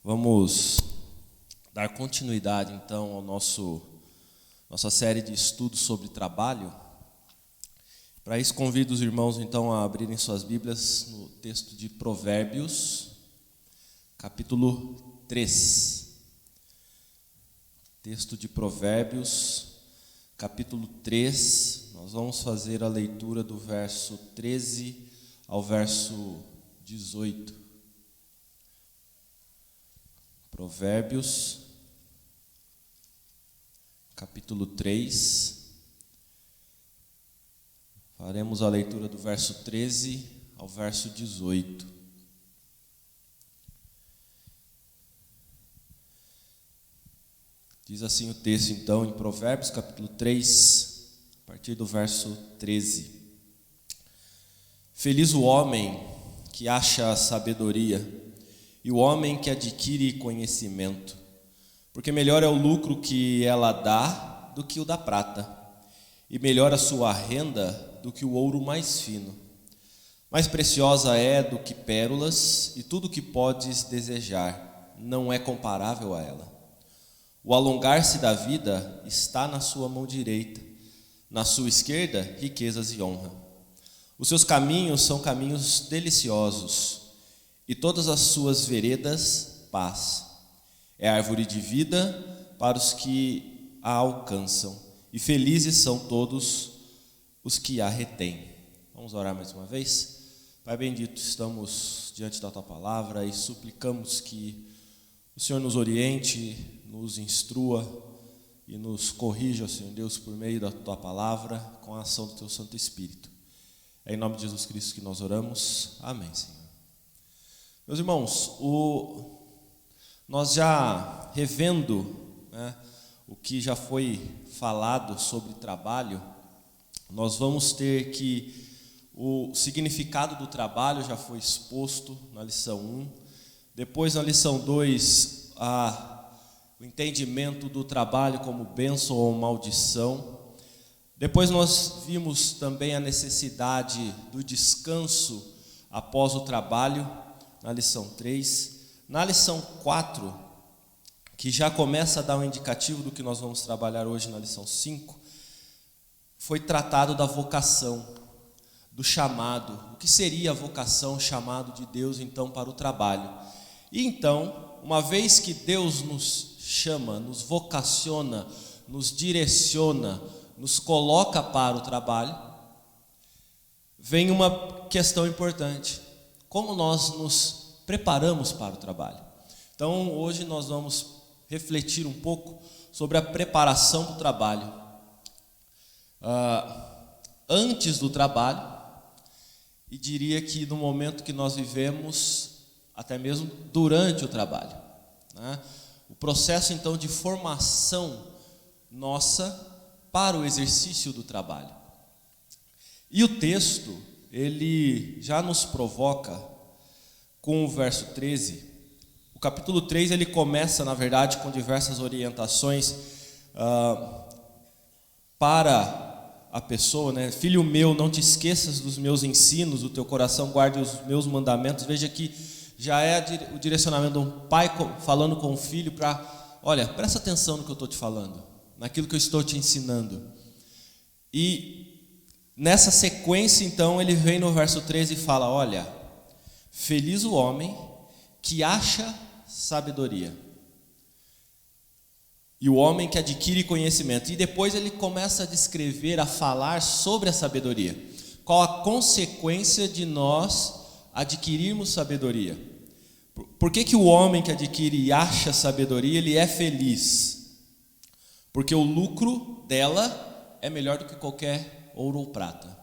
Vamos dar continuidade então ao nossa série de estudos sobre trabalho. Para isso convido os irmãos então a abrirem suas Bíblias no texto de Provérbios, capítulo 3. Texto de Provérbios, capítulo 3. Nós vamos fazer a leitura do verso 13 ao verso 18. Provérbios, capítulo 3, faremos a leitura do verso 13 ao verso 18. Diz assim o texto então em Provérbios, capítulo 3, a partir do verso 13. Feliz o homem que acha a sabedoria, e o homem que adquire conhecimento, porque melhor é o lucro que ela dá do que o da prata, e melhor a sua renda do que o ouro mais fino. Mais preciosa é do que pérolas, e tudo que podes desejar não é comparável a ela. O alongar-se da vida está na sua mão direita, na sua esquerda, riquezas e honra. Os seus caminhos são caminhos deliciosos, e todas as suas veredas, paz. É árvore de vida para os que a alcançam, e felizes são todos os que a retêm. Vamos orar mais uma vez? Pai bendito, estamos diante da Tua Palavra e suplicamos que o Senhor nos oriente, nos instrua e nos corrija, Senhor Deus, por meio da Tua Palavra, com a ação do Teu Santo Espírito. É em nome de Jesus Cristo que nós oramos. Amém, Senhor. Meus irmãos, nós já revendo o que já foi falado sobre trabalho, nós vamos ter que o significado do trabalho já foi exposto na lição 1. Depois, na lição 2, o entendimento do trabalho como bênção ou maldição. Depois nós vimos também a necessidade do descanso após o trabalho, na lição 3. Na lição 4, que já começa a dar um indicativo do que nós vamos trabalhar hoje na lição 5, foi tratado da vocação, do chamado. O que seria a vocação, o chamado de Deus então para o trabalho? E então, uma vez que Deus nos chama, nos vocaciona, nos direciona, nos coloca para o trabalho, vem uma questão importante: como nós nos preparamos para o trabalho? Então, hoje nós vamos refletir um pouco sobre a preparação do trabalho. Antes do trabalho, e diria que no momento que nós vivemos, até mesmo durante o trabalho, O processo, então, de formação nossa para o exercício do trabalho. E o texto, ele já nos provoca com o verso 13. O capítulo 3, ele começa, na verdade, com diversas orientações para a pessoa, Filho meu, não te esqueças dos meus ensinos, o teu coração guarde os meus mandamentos. Veja que já é o direcionamento de um pai falando com o filho para, olha, presta atenção no que eu estou te falando, naquilo que eu estou te ensinando. E nessa sequência, então, ele vem no verso 13 e fala, olha, feliz o homem que acha sabedoria, e o homem que adquire conhecimento. E depois ele começa a descrever, a falar sobre a sabedoria. Qual a consequência de nós adquirirmos sabedoria? Por que o homem que adquire e acha sabedoria, ele é feliz? Porque o lucro dela é melhor do que qualquer ouro ou prata.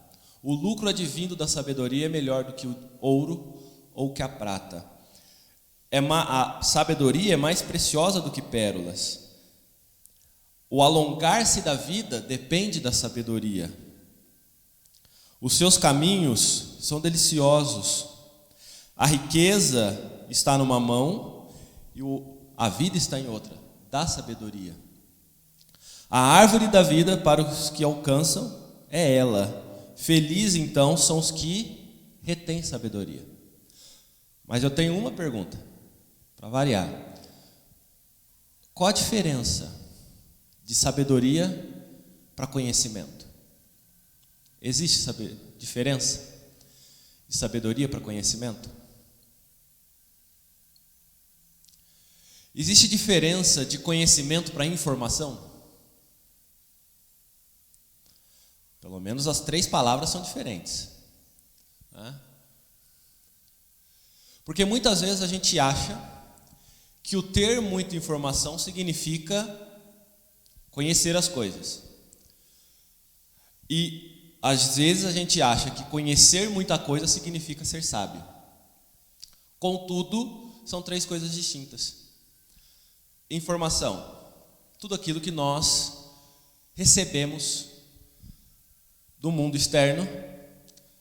O lucro advindo da sabedoria é melhor do que o ouro ou que a prata. A sabedoria é mais preciosa do que pérolas. O alongar-se da vida depende da sabedoria. Os seus caminhos são deliciosos. A riqueza está numa mão e a vida está em outra, da sabedoria. A árvore da vida para os que alcançam é ela. Felizes então são os que retêm sabedoria. Mas eu tenho uma pergunta, para variar. Qual a diferença de sabedoria para conhecimento? Existe diferença de sabedoria para conhecimento? Existe diferença de conhecimento para informação? Pelo menos as 3 palavras são diferentes, né? Porque muitas vezes a gente acha que o ter muita informação significa conhecer as coisas. E às vezes a gente acha que conhecer muita coisa significa ser sábio. Contudo, são 3 coisas distintas. Informação, tudo aquilo que nós recebemos do mundo externo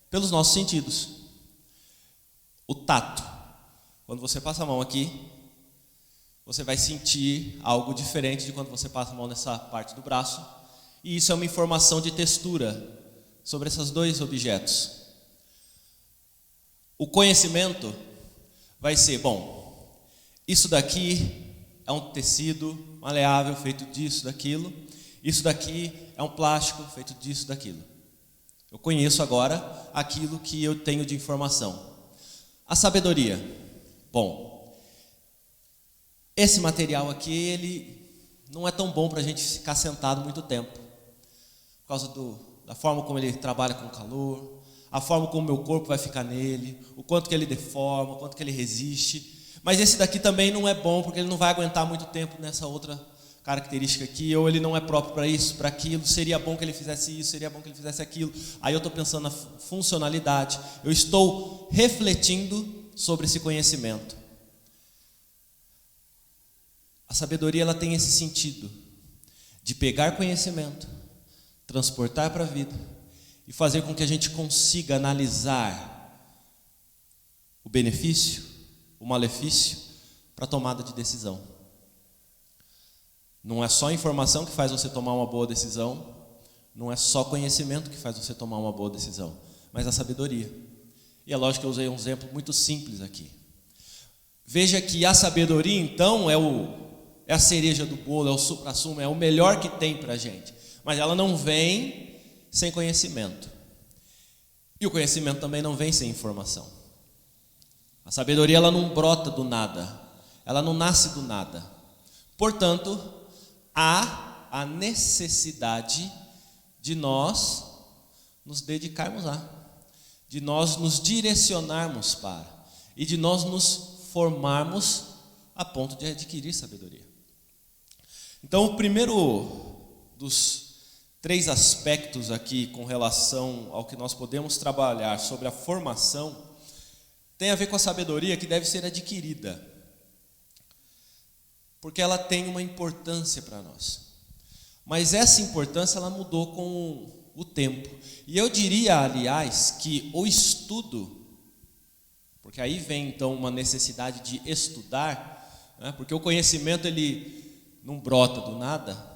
pelos nossos sentidos. O tato, quando você passa a mão aqui, você vai sentir algo diferente de quando você passa a mão nessa parte do braço, e isso é uma informação de textura sobre esses 2 objetos. O conhecimento vai ser, bom, isso daqui é um tecido maleável feito disso, daquilo, isso daqui é um plástico feito disso, daquilo. Eu conheço agora aquilo que eu tenho de informação. A sabedoria. Bom, esse material aqui, ele não é tão bom para a gente ficar sentado muito tempo. Por causa da forma como ele trabalha com calor, a forma como o meu corpo vai ficar nele, o quanto que ele deforma, o quanto que ele resiste. Mas esse daqui também não é bom, porque ele não vai aguentar muito tempo nessa outra característica aqui, ou ele não é próprio para isso, para aquilo, seria bom que ele fizesse isso, seria bom que ele fizesse aquilo. Aí eu estou pensando na funcionalidade, eu estou refletindo sobre esse conhecimento. A sabedoria, ela tem esse sentido de pegar conhecimento, transportar para a vida e fazer com que a gente consiga analisar o benefício, o malefício para a tomada de decisão. Não é só informação que faz você tomar uma boa decisão, não é só conhecimento que faz você tomar uma boa decisão, mas a sabedoria. E é lógico que eu usei um exemplo muito simples aqui. Veja que a sabedoria, então, é a cereja do bolo, é o suprassumo, é o melhor que tem para a gente. Mas ela não vem sem conhecimento. E o conhecimento também não vem sem informação. A sabedoria, ela não brota do nada, ela não nasce do nada. Portanto, há a necessidade de nós nos dedicarmos de nós nos direcionarmos para, e de nós nos formarmos a ponto de adquirir sabedoria. Então, o primeiro dos 3 aspectos aqui com relação ao que nós podemos trabalhar sobre a formação tem a ver com a sabedoria que deve ser adquirida, porque ela tem uma importância para nós. Mas essa importância, ela mudou com o tempo. E eu diria, aliás, que o estudo, porque aí vem então uma necessidade de estudar, né? Porque o conhecimento, ele não brota do nada,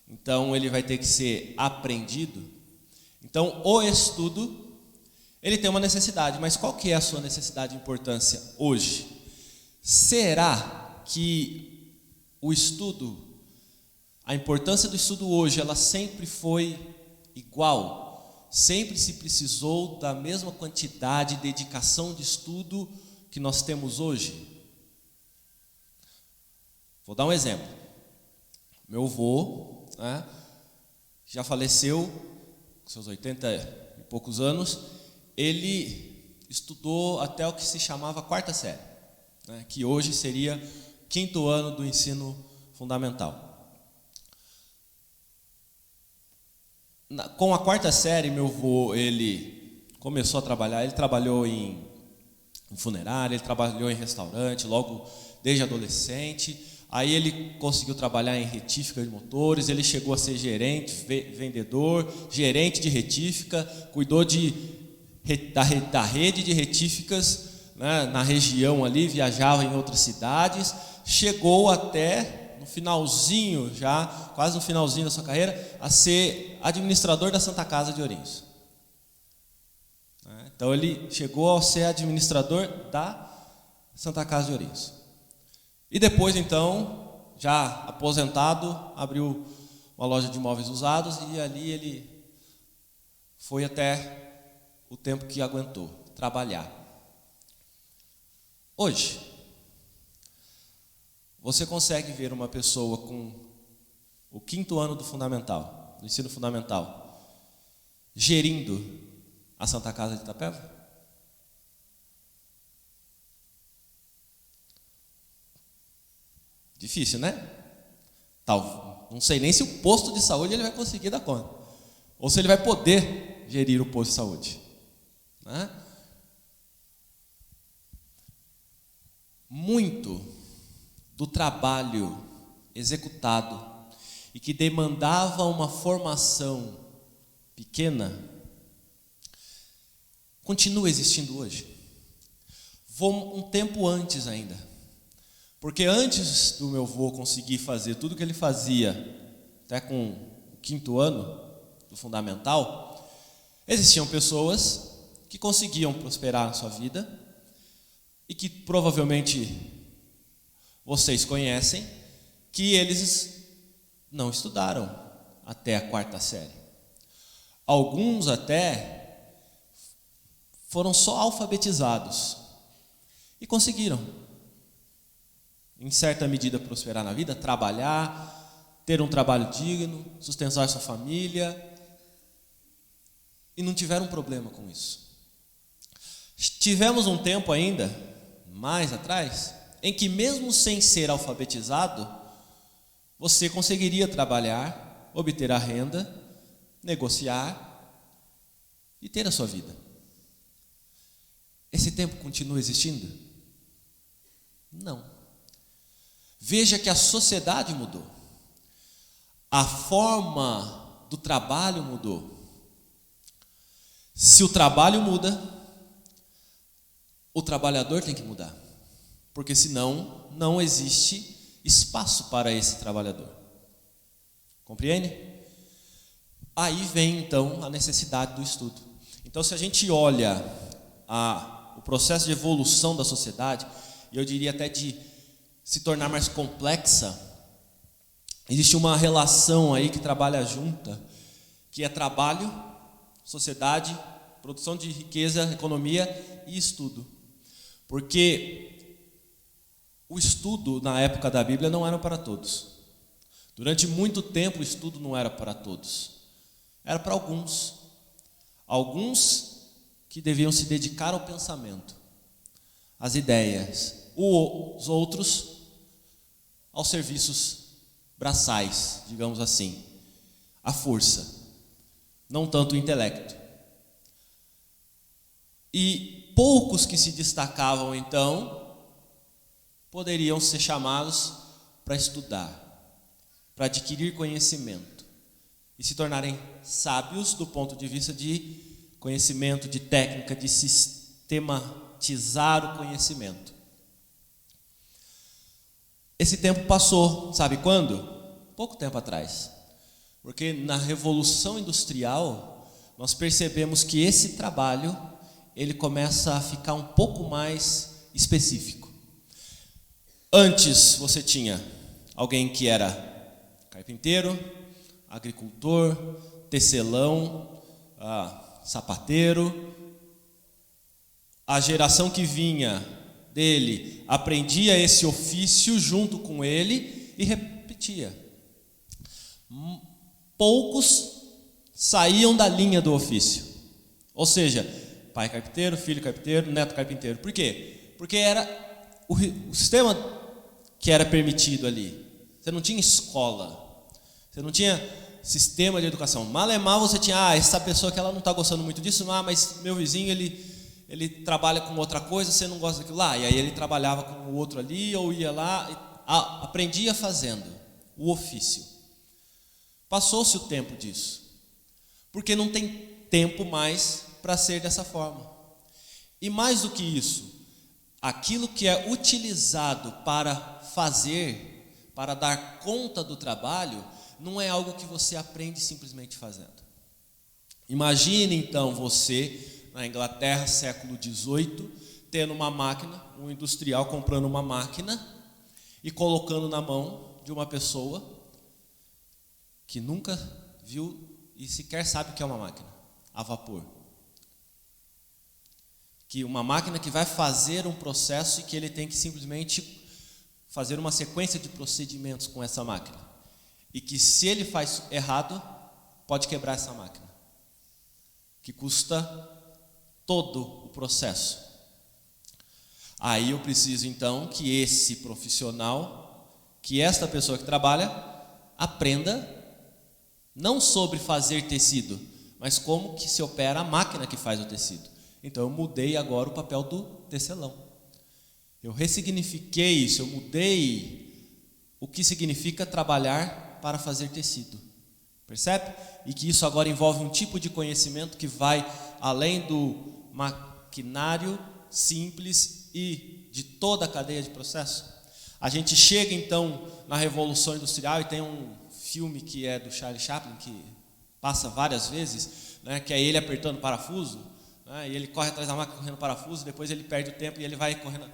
então ele vai ter que ser aprendido. Então o estudo, ele tem uma necessidade, mas qual que é a sua necessidade e importância hoje? Será que o estudo, a importância do estudo hoje, ela sempre foi igual? Sempre se precisou da mesma quantidade de dedicação de estudo que nós temos hoje? Vou dar um exemplo. Meu avô, né, já faleceu, com seus 80 e poucos anos, ele estudou até o que se chamava 4ª série, né, que hoje seria 5º ano do ensino fundamental. Com a 4ª série, meu avô, ele começou a trabalhar, ele trabalhou em funerária, ele trabalhou em restaurante, logo desde adolescente. Aí ele conseguiu trabalhar em retífica de motores, ele chegou a ser gerente, vendedor, gerente de retífica, cuidou da rede de retíficas, né, na região ali, viajava em outras cidades, chegou até no finalzinho já, quase no finalzinho da sua carreira, a ser administrador da Santa Casa de Ourinhos. Então ele chegou a ser administrador da Santa Casa de Ourinhos. E depois, então, já aposentado, abriu uma loja de móveis usados e ali ele foi até o tempo que aguentou trabalhar. Hoje, você consegue ver uma pessoa com o 5º ano do fundamental, do ensino fundamental, gerindo a Santa Casa de Itapeva? Difícil, né? Não sei nem se o posto de saúde ele vai conseguir dar conta, ou se ele vai poder gerir o posto de saúde, né? Muito do trabalho executado e que demandava uma formação pequena continua existindo hoje. Vou um tempo antes ainda, porque antes do meu avô conseguir fazer tudo o que ele fazia, até com o 5º ano do fundamental, existiam pessoas que conseguiam prosperar na sua vida e que provavelmente vocês conhecem, que eles não estudaram até a 4ª série. Alguns até foram só alfabetizados e conseguiram, em certa medida, prosperar na vida, trabalhar, ter um trabalho digno, sustentar sua família, e não tiveram problema com isso. Tivemos um tempo ainda, mais atrás, em que mesmo sem ser alfabetizado, você conseguiria trabalhar, obter a renda, negociar e ter a sua vida. Esse tempo continua existindo? Não. Veja que a sociedade mudou. A forma do trabalho mudou. Se o trabalho muda, o trabalhador tem que mudar. Porque senão não existe espaço para esse trabalhador. Compreende? Aí vem então a necessidade do estudo. Então, se a gente olha o processo de evolução da sociedade, e eu diria até de se tornar mais complexa, existe uma relação aí que trabalha junta, que é trabalho, sociedade, produção de riqueza, economia e estudo. Porque o estudo na época da Bíblia não era para todos. Durante muito tempo o estudo não era para todos. Era para alguns. Alguns que deviam se dedicar ao pensamento, às ideias. Os outros aos serviços braçais, digamos assim, à força, não tanto o intelecto. E poucos que se destacavam então poderiam ser chamados para estudar, para adquirir conhecimento e se tornarem sábios do ponto de vista de conhecimento, de técnica, de sistematizar o conhecimento. Esse tempo passou, sabe quando? Pouco tempo atrás. Porque na Revolução Industrial, nós percebemos que esse trabalho, ele começa a ficar um pouco mais específico. Antes você tinha alguém que era carpinteiro, agricultor, tecelão, sapateiro. A geração que vinha dele aprendia esse ofício junto com ele e repetia. Poucos saíam da linha do ofício. Ou seja, pai carpinteiro, filho carpinteiro, neto carpinteiro. Por quê? Porque era o sistema que era permitido ali. Você não tinha escola, você não tinha sistema de educação. Malemar você tinha, essa pessoa que ela não está gostando muito disso, mas meu vizinho ele trabalha com outra coisa, você não gosta daquilo lá. E aí ele trabalhava com o outro ali, ou ia lá, aprendia fazendo o ofício. Passou-se o tempo disso, porque não tem tempo mais para ser dessa forma. E mais do que isso, aquilo que é utilizado para fazer, para dar conta do trabalho, não é algo que você aprende simplesmente fazendo. Imagine então você, na Inglaterra, século XVIII, tendo uma máquina, um industrial comprando uma máquina e colocando na mão de uma pessoa que nunca viu e sequer sabe o que é uma máquina a vapor. Que uma máquina que vai fazer um processo e que ele tem que simplesmente fazer uma sequência de procedimentos com essa máquina. E que se ele faz errado, pode quebrar essa máquina. Que custa todo o processo. Aí eu preciso então que esse profissional, que esta pessoa que trabalha, aprenda não sobre fazer tecido, mas como que se opera a máquina que faz o tecido. Então eu mudei agora o papel do tecelão. Eu ressignifiquei isso, eu mudei o que significa trabalhar para fazer tecido. Percebe? E que isso agora envolve um tipo de conhecimento que vai além do maquinário simples e de toda a cadeia de processo. A gente chega então na Revolução Industrial e tem um filme que é do Charlie Chaplin, que passa várias vezes, né, que é ele apertando parafuso, né, e ele corre atrás da máquina correndo parafuso, depois ele perde o tempo e ele vai correndo,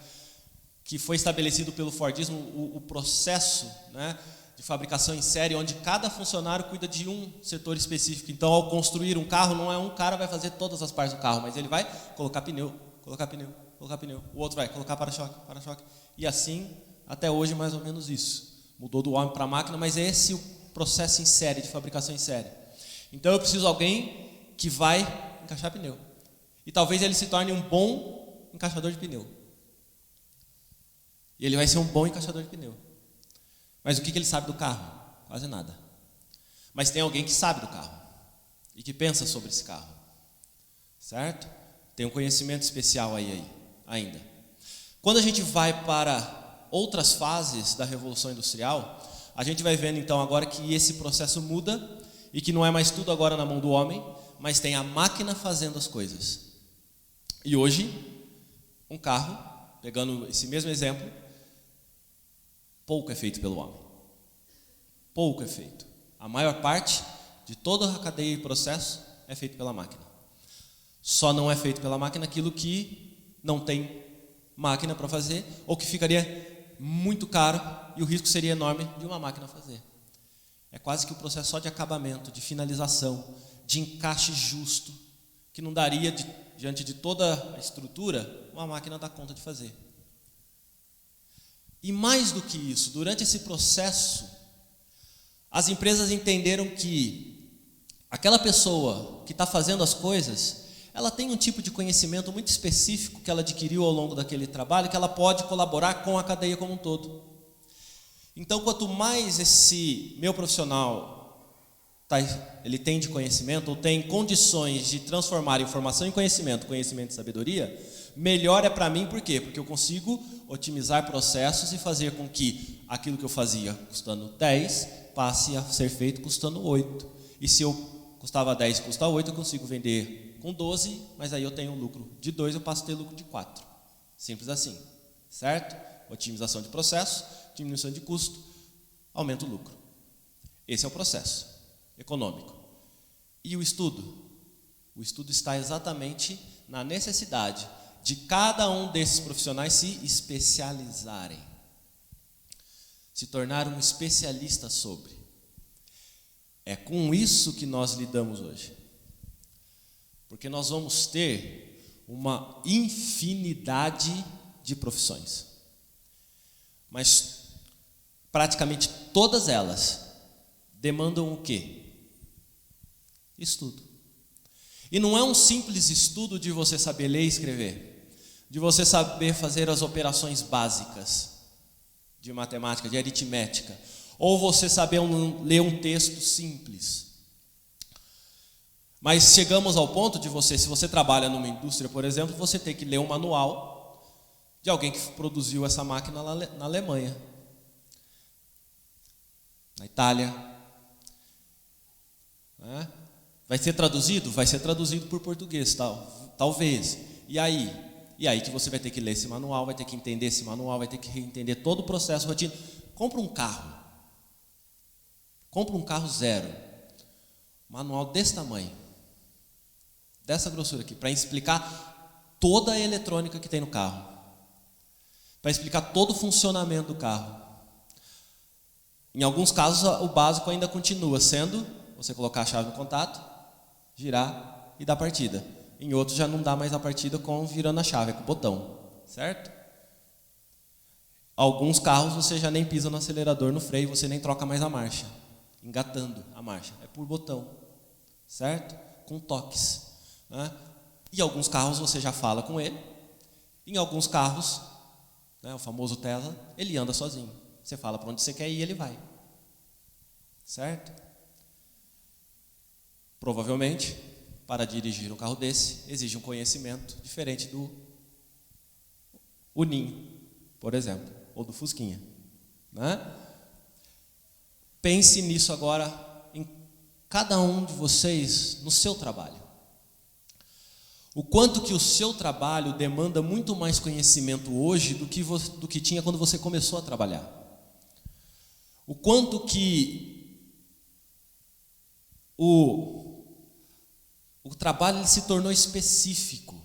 que foi estabelecido pelo Fordismo o processo, né, de fabricação em série, onde cada funcionário cuida de um setor específico. Então, ao construir um carro, não é um cara vai fazer todas as partes do carro, mas ele vai colocar pneu, o outro vai colocar para-choque, e assim, até hoje, mais ou menos isso. Mudou do homem para a máquina, mas é esse o processo em série, de fabricação em série. Então, eu preciso de alguém que vai encaixar pneu. E talvez ele se torne um bom encaixador de pneu. E ele vai ser um bom encaixador de pneu. Mas o que ele sabe do carro? Quase nada. Mas tem alguém que sabe do carro e que pensa sobre esse carro, certo? Tem um conhecimento especial aí ainda. Quando a gente vai para outras fases da Revolução Industrial, a gente vai vendo então agora que esse processo muda e que não é mais tudo agora na mão do homem, mas tem a máquina fazendo as coisas. E hoje, um carro, pegando esse mesmo exemplo, pouco é feito pelo homem. Pouco é feito. A maior parte de toda a cadeia e processo é feito pela máquina. Só não é feito pela máquina aquilo que não tem máquina para fazer, ou que ficaria muito caro e o risco seria enorme de uma máquina fazer. É quase que o processo só de acabamento, de finalização, de encaixe justo, que não daria, diante de toda a estrutura, uma máquina dá conta de fazer. E mais do que isso, durante esse processo, as empresas entenderam que aquela pessoa que está fazendo as coisas, ela tem um tipo de conhecimento muito específico que ela adquiriu ao longo daquele trabalho, que ela pode colaborar com a cadeia como um todo. Então, quanto mais esse meu profissional ele tem de conhecimento, ou tem condições de transformar informação em conhecimento, conhecimento e sabedoria, melhor é para mim, por quê? Porque eu consigo otimizar processos e fazer com que aquilo que eu fazia custando 10, passe a ser feito custando 8. E se eu custava 10 e custa 8, eu consigo vender com 12, mas aí eu tenho um lucro de 2, eu passo a ter lucro de 4. Simples assim, certo? Otimização de processo, diminuição de custo, aumenta o lucro. Esse é o processo econômico. E o estudo? O estudo está exatamente na necessidade de cada um desses profissionais se especializarem, se tornar um especialista sobre. É com isso que nós lidamos hoje. Porque nós vamos ter uma infinidade de profissões. Mas praticamente todas elas demandam o quê? Estudo. E não é um simples estudo de você saber ler e escrever, de você saber fazer as operações básicas de matemática, de aritmética, ou você saber ler um texto simples. Mas chegamos ao ponto de você, se você trabalha numa indústria, por exemplo, você tem que ler um manual de alguém que produziu essa máquina na Alemanha, na Itália. Vai ser traduzido? Vai ser traduzido por português, talvez. E aí que você vai ter que ler esse manual, vai ter que entender esse manual, vai ter que entender todo o processo, rotina. Compra um carro zero, manual desse tamanho, dessa grossura aqui, para explicar toda a eletrônica que tem no carro, para explicar todo o funcionamento do carro. Em alguns casos, o básico ainda continua sendo você colocar a chave no contato, girar e dar partida. Em outros já não dá mais a partida com virando a chave, é com o botão, certo? Alguns carros você já nem pisa no acelerador, no freio, você nem troca mais a marcha, engatando a marcha, é por botão, certo? Com toques, né? E alguns carros você já fala com ele. Em alguns carros, né, o famoso Tesla, ele anda sozinho. Você fala para onde você quer ir, ele vai. Certo? Provavelmente, para dirigir um carro desse, exige um conhecimento diferente do Ninho, por exemplo, ou do Fusquinha, né? Pense nisso agora em cada um de vocês no seu trabalho. O quanto que o seu trabalho demanda muito mais conhecimento hoje do que tinha quando você começou a trabalhar. O quanto que o trabalho ele se tornou específico.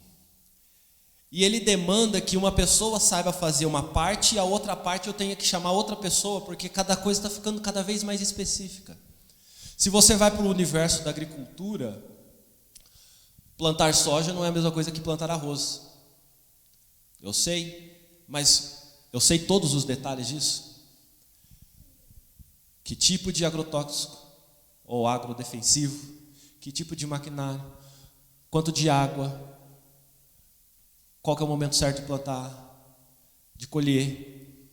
E ele demanda que uma pessoa saiba fazer uma parte e a outra parte eu tenha que chamar outra pessoa, porque cada coisa está ficando cada vez mais específica. Se você vai para o universo da agricultura, plantar soja não é a mesma coisa que plantar arroz. Eu sei, mas eu sei todos os detalhes disso. Que tipo de agrotóxico ou agrodefensivo, que tipo de maquinário, quanto de água, qual que é o momento certo de plantar, de colher,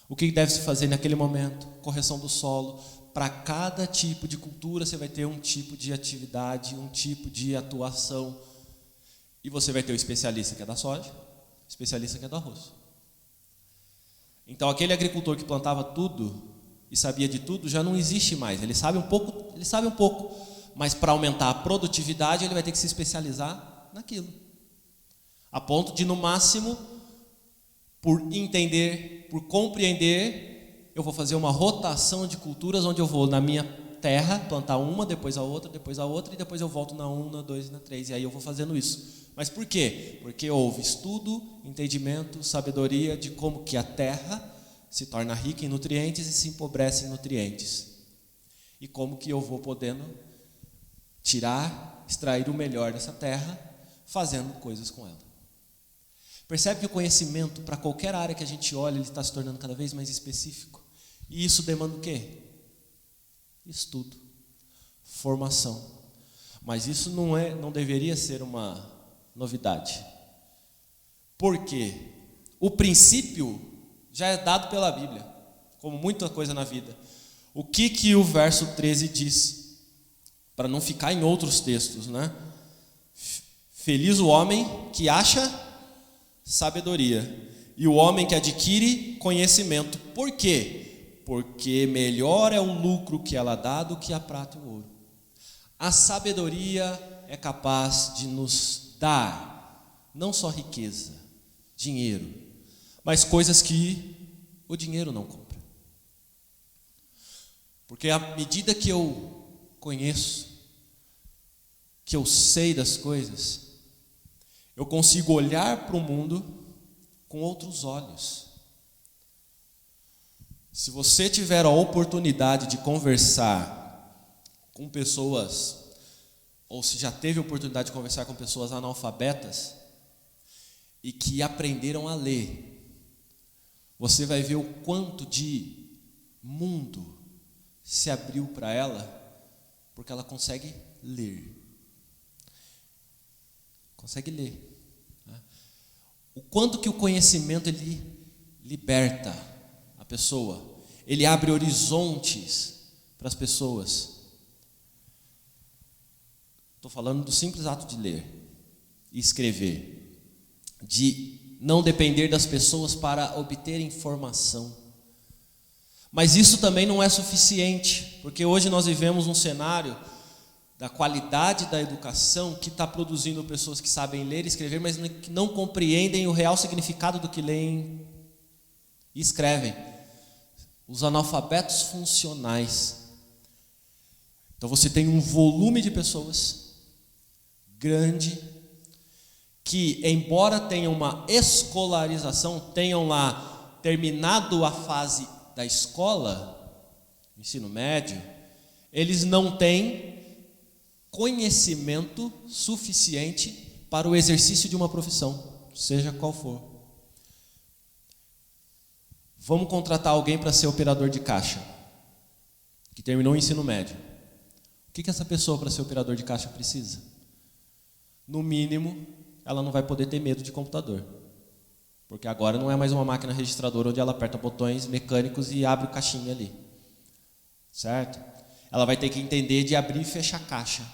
o que deve se fazer naquele momento, correção do solo. Para cada tipo de cultura você vai ter um tipo de atividade, um tipo de atuação. E você vai ter o especialista que é da soja, o especialista que é do arroz. Então aquele agricultor que plantava tudo e sabia de tudo, já não existe mais. Ele sabe um pouco, mas para aumentar a produtividade, ele vai ter que se especializar naquilo. A ponto de, no máximo, por entender, por compreender, eu vou fazer uma rotação de culturas, onde eu vou na minha terra, plantar uma, depois a outra, e depois eu volto na 1, na 2, na 3, e aí eu vou fazendo isso. Mas por quê? Porque houve estudo, entendimento, sabedoria de como que a terra se torna rica em nutrientes e se empobrece em nutrientes. E como que eu vou podendo extrair o melhor dessa terra, fazendo coisas com ela. Percebe que o conhecimento, para qualquer área que a gente olha, ele está se tornando cada vez mais específico. E isso demanda o quê? Estudo, formação. Mas isso não deveria ser uma novidade. Por quê? O princípio já é dado pela Bíblia, como muita coisa na vida. O que o verso 13 diz? Para não ficar em outros textos, né? Feliz o homem que acha sabedoria e o homem que adquire conhecimento. Por quê? Porque melhor é o lucro que ela dá do que a prata e o ouro. A sabedoria é capaz de nos dar não só riqueza, dinheiro, mas coisas que o dinheiro não compra. Porque à medida que eu conheço, que eu sei das coisas, eu consigo olhar para o mundo com outros olhos. Se você tiver a oportunidade de conversar com pessoas, ou se já teve a oportunidade de conversar com pessoas analfabetas e que aprenderam a ler, você vai ver o quanto de mundo se abriu para ela, porque ela consegue ler. Consegue ler. O quanto que o conhecimento ele liberta a pessoa, ele abre horizontes para as pessoas. Estou falando do simples ato de ler e escrever, de não depender das pessoas para obter informação. Mas isso também não é suficiente, porque hoje nós vivemos um cenário da qualidade da educação que está produzindo pessoas que sabem ler e escrever, mas que não compreendem o real significado do que leem e escrevem. Os analfabetos funcionais. Então você tem um volume de pessoas grande que, embora tenham uma escolarização, tenham lá terminado a fase da escola, ensino médio, eles não têm conhecimento suficiente para o exercício de uma profissão, seja qual for. Vamos contratar alguém para ser operador de caixa, que terminou o ensino médio. O que essa pessoa, para ser operador de caixa, precisa? No mínimo, ela não vai poder ter medo de computador. Porque agora não é mais uma máquina registradora onde ela aperta botões mecânicos e abre o caixinha ali. Certo? Ela vai ter que entender de abrir e fechar caixa.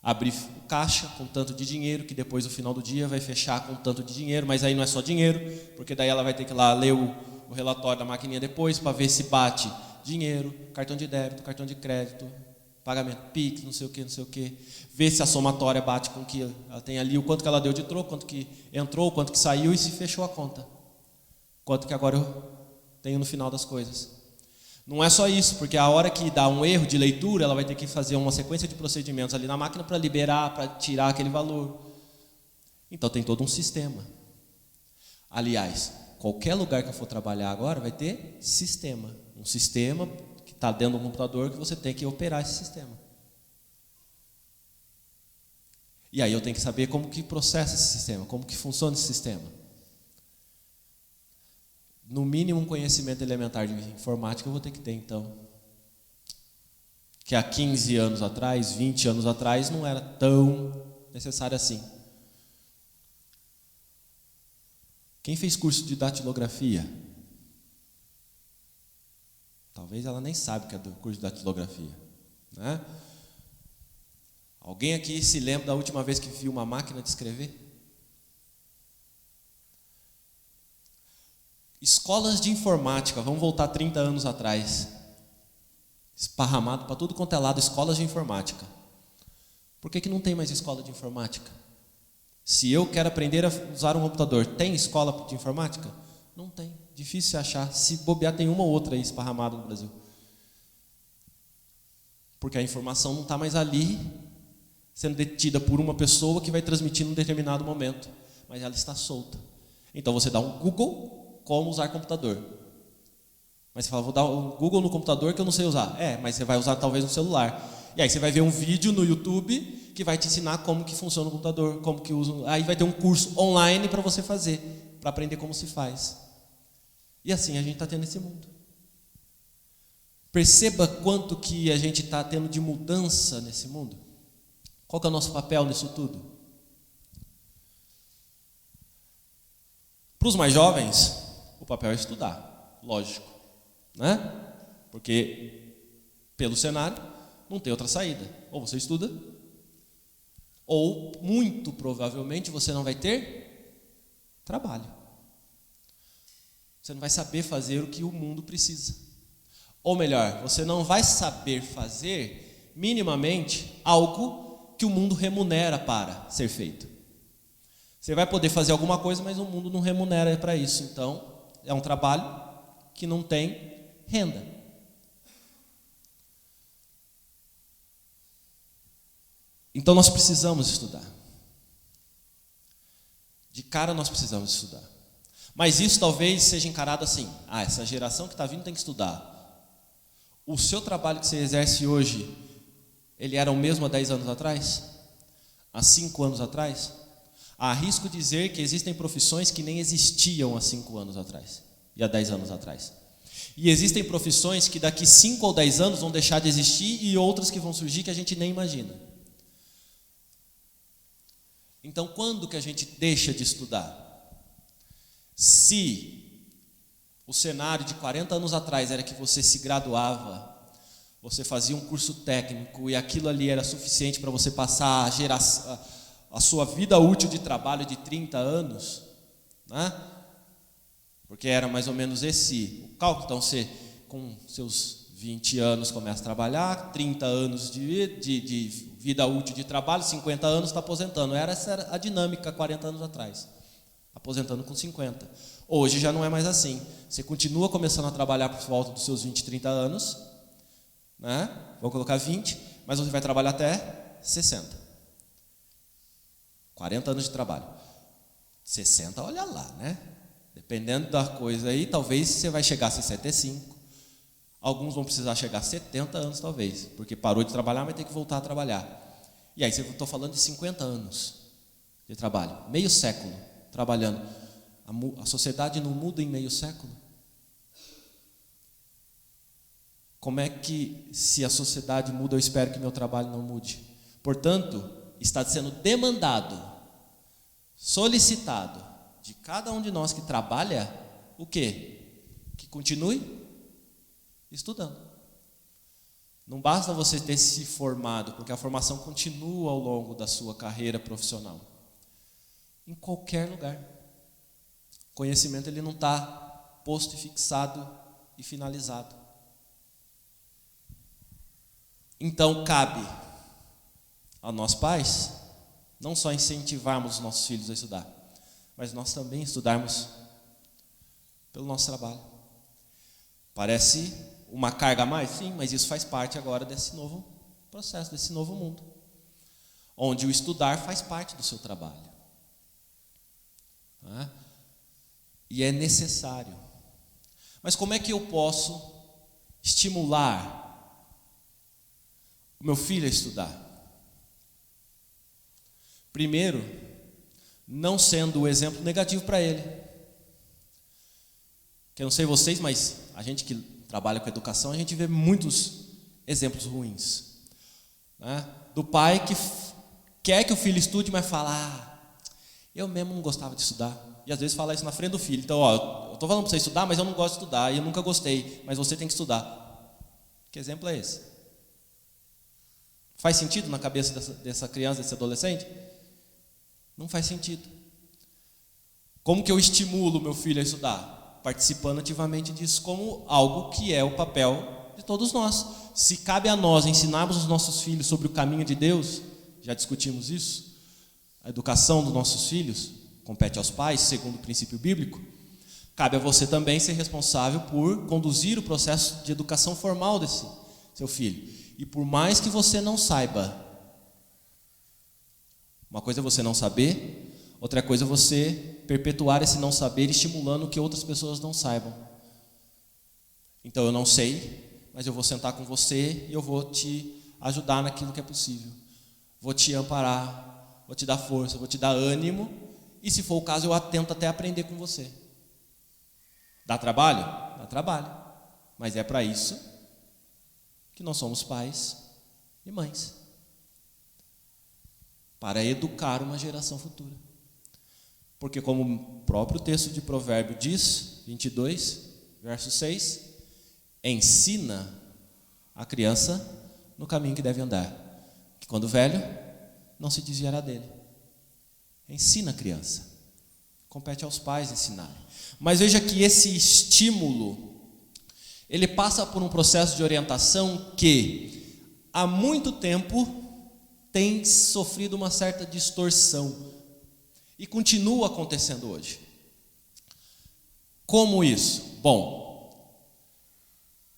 Abrir caixa com tanto de dinheiro, que depois no final do dia vai fechar com tanto de dinheiro, mas aí não é só dinheiro, porque daí ela vai ter que ir lá ler o relatório da maquininha depois para ver se bate dinheiro, cartão de débito, cartão de crédito, pagamento Pix, não sei o que, ver se a somatória bate com o que ela tem ali, o quanto que ela deu de troco, quanto que entrou, quanto que saiu e se fechou a conta. Quanto que agora eu tenho no final das coisas. Não é só isso, porque a hora que dá um erro de leitura, ela vai ter que fazer uma sequência de procedimentos ali na máquina para liberar, para tirar aquele valor. Então tem todo um sistema. Aliás, qualquer lugar que eu for trabalhar agora vai ter sistema. Um sistema que está dentro do computador que você tem que operar esse sistema. E aí eu tenho que saber como que processa esse sistema, como que funciona esse sistema. No mínimo um conhecimento elementar de informática eu vou ter que ter, então. Que há 15 anos atrás, 20 anos atrás, não era tão necessário assim. Quem fez curso de datilografia? Talvez ela nem sabe o que é do curso de datilografia, né? Alguém aqui se lembra da última vez que viu uma máquina de escrever? Escolas de informática, vamos voltar 30 anos atrás. Esparramado para tudo quanto é lado, escolas de informática. Por que não tem mais escola de informática? Se eu quero aprender a usar um computador, tem escola de informática? Não tem, difícil achar. Se bobear, tem uma ou outra aí esparramada no Brasil. Porque a informação não está mais ali, sendo detida por uma pessoa que vai transmitir num determinado momento. Mas ela está solta. Então você dá um Google, como usar computador. Mas você fala, vou dar um Google no computador que eu não sei usar. Mas você vai usar talvez no celular. E aí você vai ver um vídeo no YouTube que vai te ensinar como que funciona o computador, como que usa. Aí vai ter um curso online para você fazer, para aprender como se faz. E assim a gente está tendo esse mundo. Perceba quanto que a gente está tendo de mudança nesse mundo. Qual que é o nosso papel nisso tudo? Para os mais jovens, o papel é estudar, lógico, né? Porque pelo cenário não tem outra saída. Ou você estuda, ou muito provavelmente você não vai ter trabalho. Você não vai saber fazer o que o mundo precisa. Ou melhor, você não vai saber fazer minimamente algo que o mundo remunera para ser feito. Você vai poder fazer alguma coisa, mas o mundo não remunera para isso. Então, é um trabalho que não tem renda. Então, nós precisamos estudar. De cara, nós precisamos estudar. Mas isso talvez seja encarado assim. Essa geração que está vindo tem que estudar. O seu trabalho que você exerce hoje, ele era o mesmo há 10 anos atrás? Há 5 anos atrás? Arrisco dizer que existem profissões que nem existiam há 5 anos atrás e há 10 anos atrás. E existem profissões que daqui 5 ou 10 anos vão deixar de existir e outras que vão surgir que a gente nem imagina. Então, quando que a gente deixa de estudar? Se o cenário de 40 anos atrás era que você se graduava, você fazia um curso técnico e aquilo ali era suficiente para você passar a sua vida útil de trabalho de 30 anos, né? Porque era mais ou menos esse o cálculo. Então você, com seus 20 anos, começa a trabalhar, 30 anos de vida útil de trabalho, 50 anos está aposentando. Essa era a dinâmica 40 anos atrás, aposentando com 50. Hoje já não é mais assim. Você continua começando a trabalhar por volta dos seus 20, 30 anos, né? Vou colocar 20, mas você vai trabalhar até 60. 40 anos de trabalho. 60, olha lá, né? Dependendo da coisa aí, talvez você vai chegar a 65. Alguns vão precisar chegar a 70 anos, talvez, porque parou de trabalhar, mas tem que voltar a trabalhar. E aí, estou falando de 50 anos de trabalho, meio século trabalhando. A sociedade não muda em meio século? Como é que, se a sociedade muda, eu espero que meu trabalho não mude? Portanto, está sendo demandado, solicitado de cada um de nós que trabalha, o quê? Que continue estudando. Não basta você ter se formado, porque a formação continua ao longo da sua carreira profissional. Em qualquer lugar. O conhecimento ele não está posto e fixado e finalizado. Então cabe a nós pais não só incentivarmos os nossos filhos a estudar, mas nós também estudarmos pelo nosso trabalho. Parece uma carga a mais? Sim, mas isso faz parte agora desse novo processo, desse novo mundo, onde o estudar faz parte do seu trabalho. E é necessário. Mas como é que eu posso estimular o meu filho a estudar? Primeiro, não sendo o exemplo negativo para ele. Que eu não sei vocês, mas a gente que trabalha com educação, a gente vê muitos exemplos ruins, né? Do pai que quer que o filho estude, mas fala, eu mesmo não gostava de estudar. E às vezes fala isso na frente do filho. Então, eu estou falando para você estudar, mas eu não gosto de estudar, e eu nunca gostei, mas você tem que estudar. Que exemplo é esse? Faz sentido na cabeça dessa criança, desse adolescente? Não faz sentido. Como que eu estimulo meu filho a estudar? Participando ativamente disso como algo que é o papel de todos nós. Se cabe a nós ensinarmos os nossos filhos sobre o caminho de Deus, já discutimos isso, a educação dos nossos filhos compete aos pais, segundo o princípio bíblico, cabe a você também ser responsável por conduzir o processo de educação formal desse seu filho. E por mais que você não saiba, uma coisa é você não saber, outra coisa é você perpetuar esse não saber, estimulando que outras pessoas não saibam. Então eu não sei, mas eu vou sentar com você e eu vou te ajudar naquilo que é possível. Vou te amparar, vou te dar força, vou te dar ânimo, e se for o caso eu tento até aprender com você. Dá trabalho? Dá trabalho. Mas é para isso que nós somos pais e mães. Para educar uma geração futura. Porque como o próprio texto de Provérbio diz, 22, verso 6, ensina a criança no caminho que deve andar, que quando velho, não se desviará dele. Ensina a criança. Compete aos pais ensinarem. Mas veja que esse estímulo, ele passa por um processo de orientação que, há muito tempo, tem sofrido uma certa distorção e continua acontecendo hoje. Como isso? Bom,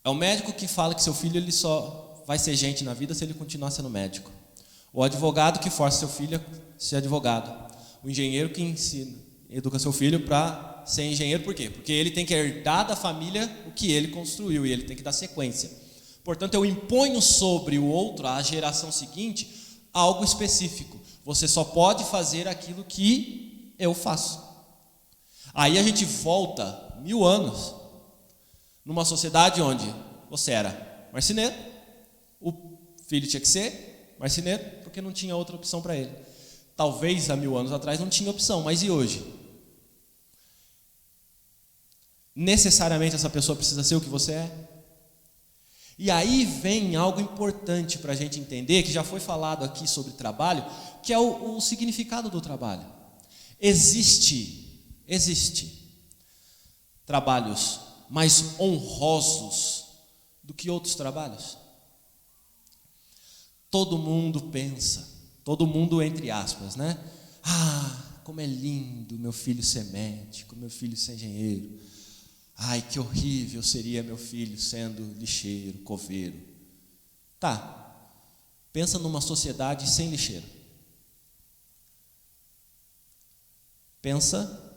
é o médico que fala que seu filho ele só vai ser gente na vida se ele continuar sendo médico. O advogado que força seu filho a ser advogado. O engenheiro que educa seu filho para ser engenheiro, por quê? Porque ele tem que herdar da família o que ele construiu e ele tem que dar sequência. Portanto, eu imponho sobre o outro, a geração seguinte, algo específico. Você só pode fazer aquilo que eu faço. Aí a gente volta 1000 anos numa sociedade onde você era marceneiro, o filho tinha que ser marceneiro, porque não tinha outra opção para ele. Talvez há 1000 anos atrás não tinha opção, mas e hoje? Necessariamente essa pessoa precisa ser o que você é? E aí vem algo importante para a gente entender, que já foi falado aqui sobre trabalho, que é o significado do trabalho. Existe trabalhos mais honrosos do que outros trabalhos? Todo mundo pensa, todo mundo entre aspas, né? Como é lindo meu filho ser médico, meu filho ser engenheiro. Ai, que horrível seria meu filho sendo lixeiro, coveiro. Tá, pensa numa sociedade sem lixeiro. Pensa,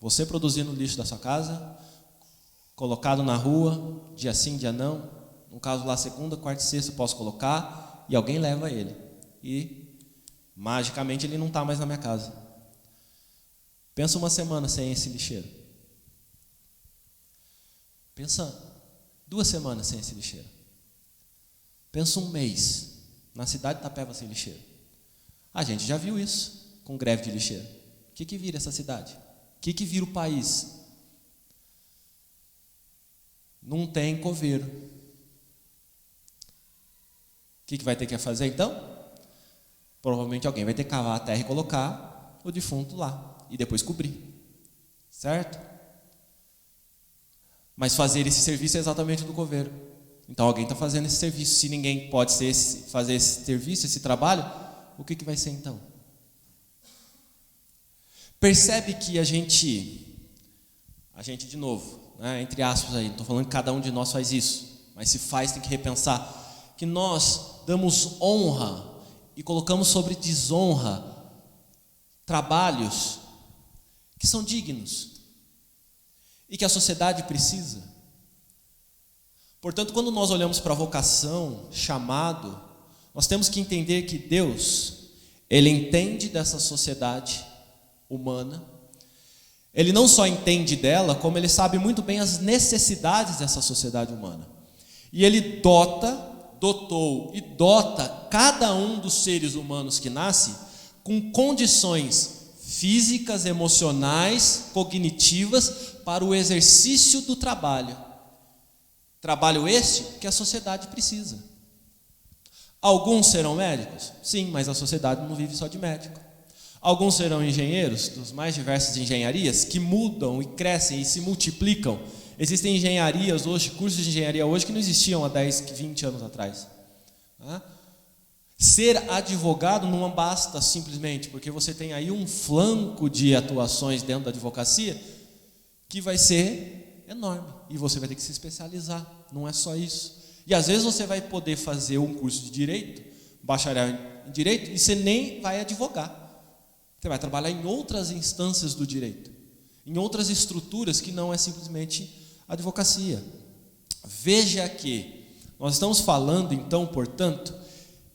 você produzindo o lixo da sua casa, colocado na rua, dia sim, dia não. No caso lá, segunda, quarta e sexta eu posso colocar e alguém leva ele. E magicamente ele não está mais na minha casa. Pensa uma semana sem esse lixeiro. Pensa 2 semanas sem esse lixeiro. Pensa um mês na cidade de Itapeva sem lixeiro. A gente já viu isso com greve de lixeiro. O que vira essa cidade? O que vira o país? Não tem coveiro. O que vai ter que fazer então? Provavelmente alguém vai ter que cavar a terra e colocar o defunto lá. E depois cobrir. Certo? Mas fazer esse serviço é exatamente do coveiro. Então alguém está fazendo esse serviço. Se ninguém pode fazer esse serviço, esse trabalho, o que vai ser então? Percebe que a gente de novo, né, entre aspas aí, não estou falando que cada um de nós faz isso, mas se faz, tem que repensar, que nós damos honra e colocamos sobre desonra trabalhos que são dignos e que a sociedade precisa. Portanto, quando nós olhamos para a vocação, chamado, nós temos que entender que Deus, Ele entende dessa sociedade humana. Ele não só entende dela, como Ele sabe muito bem as necessidades dessa sociedade humana. E Ele dotou e dota cada um dos seres humanos que nasce com condições físicas, emocionais, cognitivas para o exercício do trabalho. Trabalho este que a sociedade precisa. Alguns serão médicos? Sim, mas a sociedade não vive só de médico. Alguns serão engenheiros, dos mais diversas engenharias, que mudam e crescem e se multiplicam. Existem engenharias hoje, cursos de engenharia hoje, que não existiam há 10, 20 anos atrás. Ser advogado não basta simplesmente, porque você tem aí um flanco de atuações dentro da advocacia que vai ser enorme. E você vai ter que se especializar, não é só isso. E às vezes você vai poder fazer um curso de direito, bacharel em direito, e você nem vai advogar. Você vai trabalhar em outras instâncias do direito, em outras estruturas que não é simplesmente advocacia. Veja que nós estamos falando então, portanto,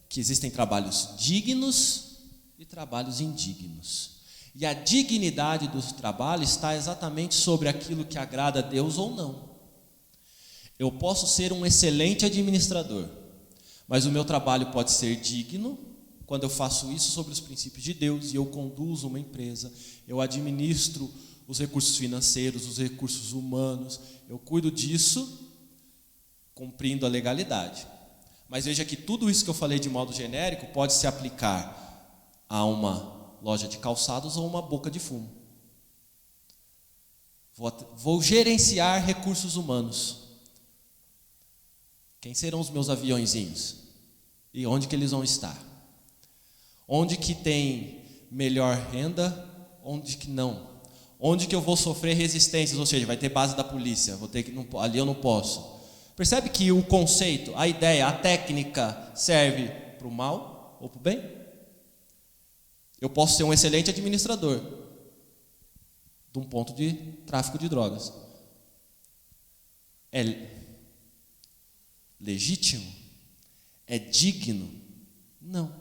que existem trabalhos dignos e trabalhos indignos. E a dignidade do trabalho está exatamente sobre aquilo que agrada a Deus ou não. Eu posso ser um excelente administrador, mas o meu trabalho pode ser digno quando eu faço isso sobre os princípios de Deus e eu conduzo uma empresa, eu administro os recursos financeiros, os recursos humanos, eu cuido disso cumprindo a legalidade. Mas veja que tudo isso que eu falei de modo genérico pode se aplicar a uma loja de calçados ou uma boca de fumo. Vou gerenciar recursos humanos. Quem serão os meus aviõezinhos? E onde que eles vão estar? Onde que tem melhor renda? Onde que não? Onde que eu vou sofrer resistências? Ou seja, vai ter base da polícia, ali eu não posso. Percebe que o conceito, a ideia, a técnica serve para o mal ou para o bem? Eu posso ser um excelente administrador de um ponto de tráfico de drogas. É legítimo? É digno? Não.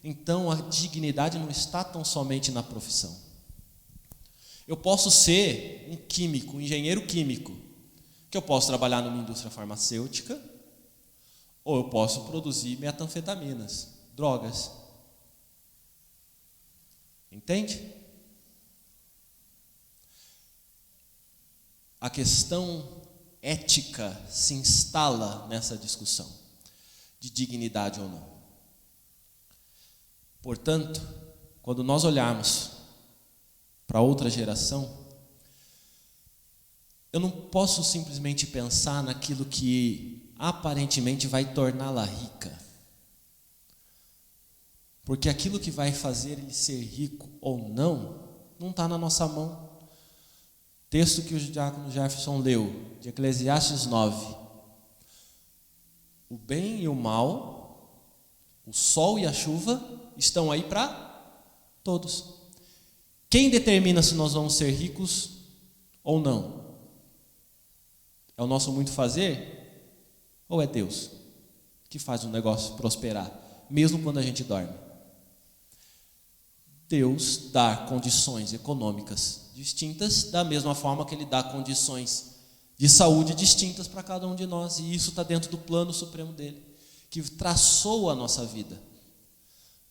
Então a dignidade não está tão somente na profissão. Eu posso ser um químico, um engenheiro químico, que eu posso trabalhar numa indústria farmacêutica, ou eu posso produzir metanfetaminas, drogas. Entende? A questão ética se instala nessa discussão de dignidade ou não. Portanto, quando nós olharmos para outra geração, eu não posso simplesmente pensar naquilo que aparentemente vai torná-la rica. Porque aquilo que vai fazer ele ser rico ou não está na nossa mão. Texto que o diácono Jefferson leu, de Eclesiastes 9. O bem e o mal, o sol e a chuva, estão aí para todos. Quem determina se nós vamos ser ricos ou não? É o nosso muito fazer? Ou é Deus que faz o negócio prosperar, mesmo quando a gente dorme? Deus dá condições econômicas distintas, da mesma forma que Ele dá condições de saúde distintas para cada um de nós, e isso está dentro do plano supremo dele, que traçou a nossa vida.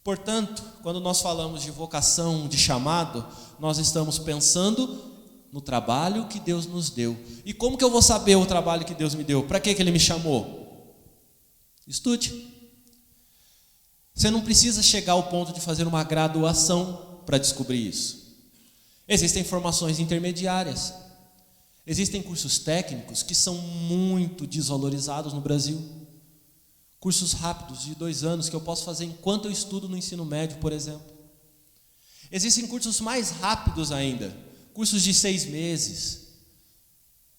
Portanto, quando nós falamos de vocação, de chamado, nós estamos pensando no trabalho que Deus nos deu. E como que eu vou saber o trabalho que Deus me deu? Para que Ele me chamou? Estude. Você não precisa chegar ao ponto de fazer uma graduação para descobrir isso. Existem formações intermediárias. Existem cursos técnicos que são muito desvalorizados no Brasil. Cursos rápidos de 2 anos que eu posso fazer enquanto eu estudo no ensino médio, por exemplo. Existem cursos mais rápidos ainda, cursos de 6 meses,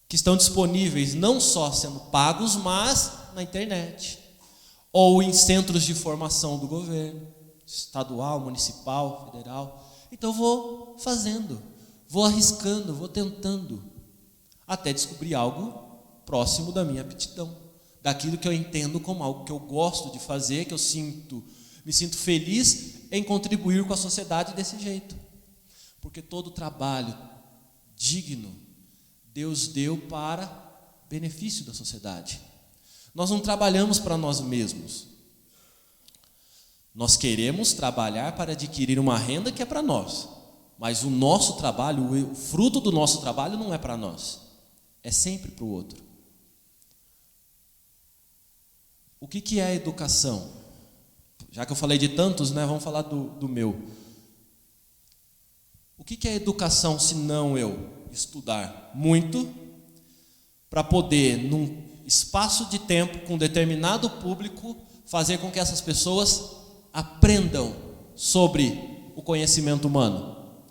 que estão disponíveis não só sendo pagos, mas na internet, ou em centros de formação do governo, estadual, municipal, federal. Então eu vou fazendo, vou arriscando, vou tentando, até descobrir algo próximo da minha aptidão, daquilo que eu entendo como algo que eu gosto de fazer, que eu me sinto feliz em contribuir com a sociedade desse jeito. Porque todo trabalho digno Deus deu para benefício da sociedade. Nós não trabalhamos para nós mesmos. Nós queremos trabalhar para adquirir uma renda que é para nós, mas o nosso trabalho, o fruto do nosso trabalho não é para nós, é sempre para o outro. O que é a educação? Já que eu falei de tantos, vamos falar do meu. O que é a educação se não eu estudar muito para poder, num espaço de tempo com determinado público, fazer com que essas pessoas aprendam sobre o conhecimento humano,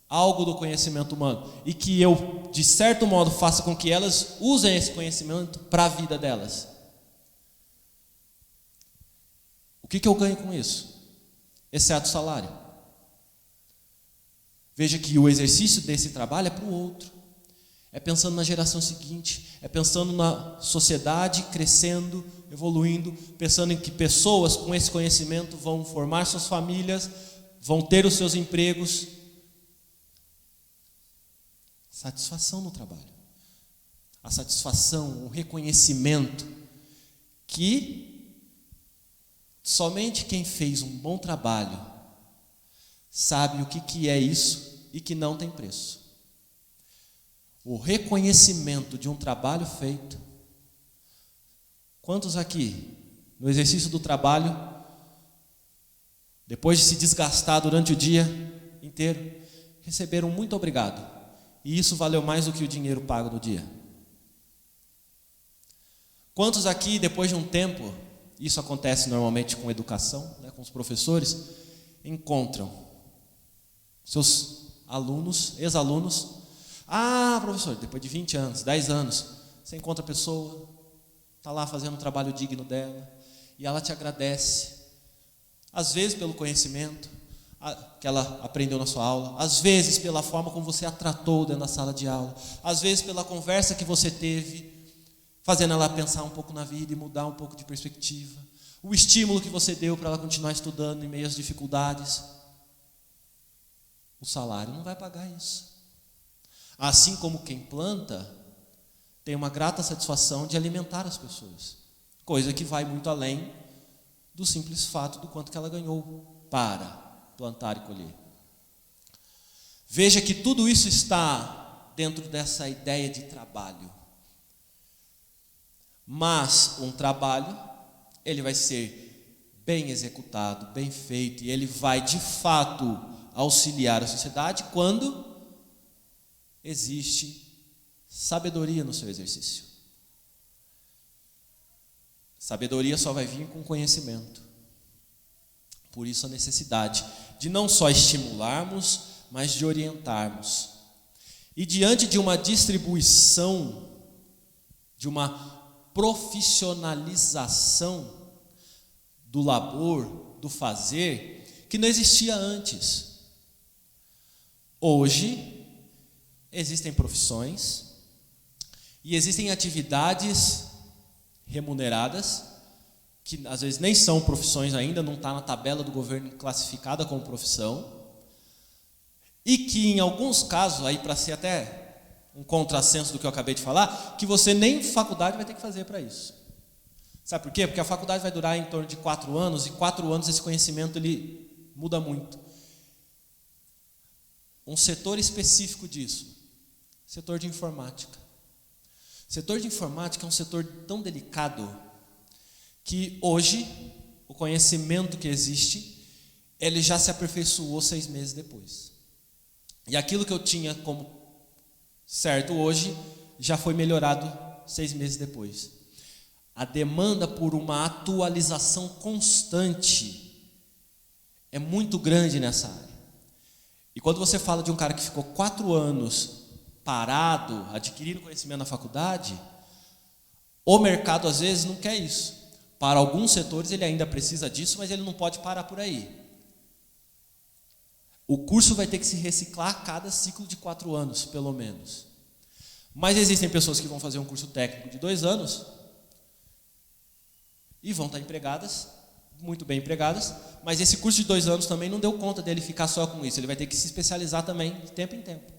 algo do conhecimento humano, e que eu, de certo modo, faça com que elas usem esse conhecimento para a vida delas. O que eu ganho com isso? Exceto o salário. Veja que o exercício desse trabalho é para o outro. É pensando na geração seguinte, é pensando na sociedade crescendo, evoluindo, pensando em que pessoas com esse conhecimento vão formar suas famílias, vão ter os seus empregos. Satisfação no trabalho. A satisfação, o reconhecimento que somente quem fez um bom trabalho sabe o que é isso e que não tem preço. O reconhecimento de um trabalho feito. Quantos aqui, no exercício do trabalho, depois de se desgastar durante o dia inteiro, receberam muito obrigado, e isso valeu mais do que o dinheiro pago no dia? Quantos aqui, depois de um tempo, isso acontece normalmente com educação, com os professores, encontram seus alunos, ex-alunos. Professor, depois de 20 anos, 10 anos, você encontra a pessoa, está lá fazendo um trabalho digno dela, e ela te agradece, às vezes pelo conhecimento que ela aprendeu na sua aula, às vezes pela forma como você a tratou dentro da sala de aula, às vezes pela conversa que você teve, fazendo ela pensar um pouco na vida e mudar um pouco de perspectiva, o estímulo que você deu para ela continuar estudando em meio às dificuldades. O salário não vai pagar isso. Assim como quem planta tem uma grata satisfação de alimentar as pessoas, coisa que vai muito além do simples fato do quanto que ela ganhou para plantar e colher. Veja que tudo isso está dentro dessa ideia de trabalho. Mas um trabalho, ele vai ser bem executado, bem feito, e ele vai de fato auxiliar a sociedade quando existe sabedoria no seu exercício. Sabedoria só vai vir com conhecimento. Por isso a necessidade de não só estimularmos, mas de orientarmos. E diante de uma distribuição, de uma profissionalização do labor, do fazer, que não existia antes. Hoje, existem profissões e existem atividades remuneradas, que às vezes nem são profissões ainda, não está na tabela do governo classificada como profissão, e que em alguns casos, aí para ser até um contrassenso do que eu acabei de falar, que você nem faculdade vai ter que fazer para isso. Sabe por quê? Porque a faculdade vai durar em torno de 4 anos, e 4 anos esse conhecimento ele muda muito. Um setor específico disso, setor de informática. O setor de informática é um setor tão delicado que hoje o conhecimento que existe, ele já se aperfeiçoou 6 meses depois. E aquilo que eu tinha como certo hoje, já foi melhorado 6 meses depois. A demanda por uma atualização constante é muito grande nessa área. E quando você fala de um cara que ficou 4 anos parado, adquirindo conhecimento na faculdade, o mercado às vezes não quer isso. Para alguns setores ele ainda precisa disso, mas ele não pode parar por aí. O curso vai ter que se reciclar a cada ciclo de 4 anos, pelo menos. Mas existem pessoas que vão fazer um curso técnico de 2 anos e vão estar empregadas, muito bem empregadas, mas esse curso de 2 anos também não deu conta dele ficar só com isso. Ele vai ter que se especializar também, de tempo em tempo.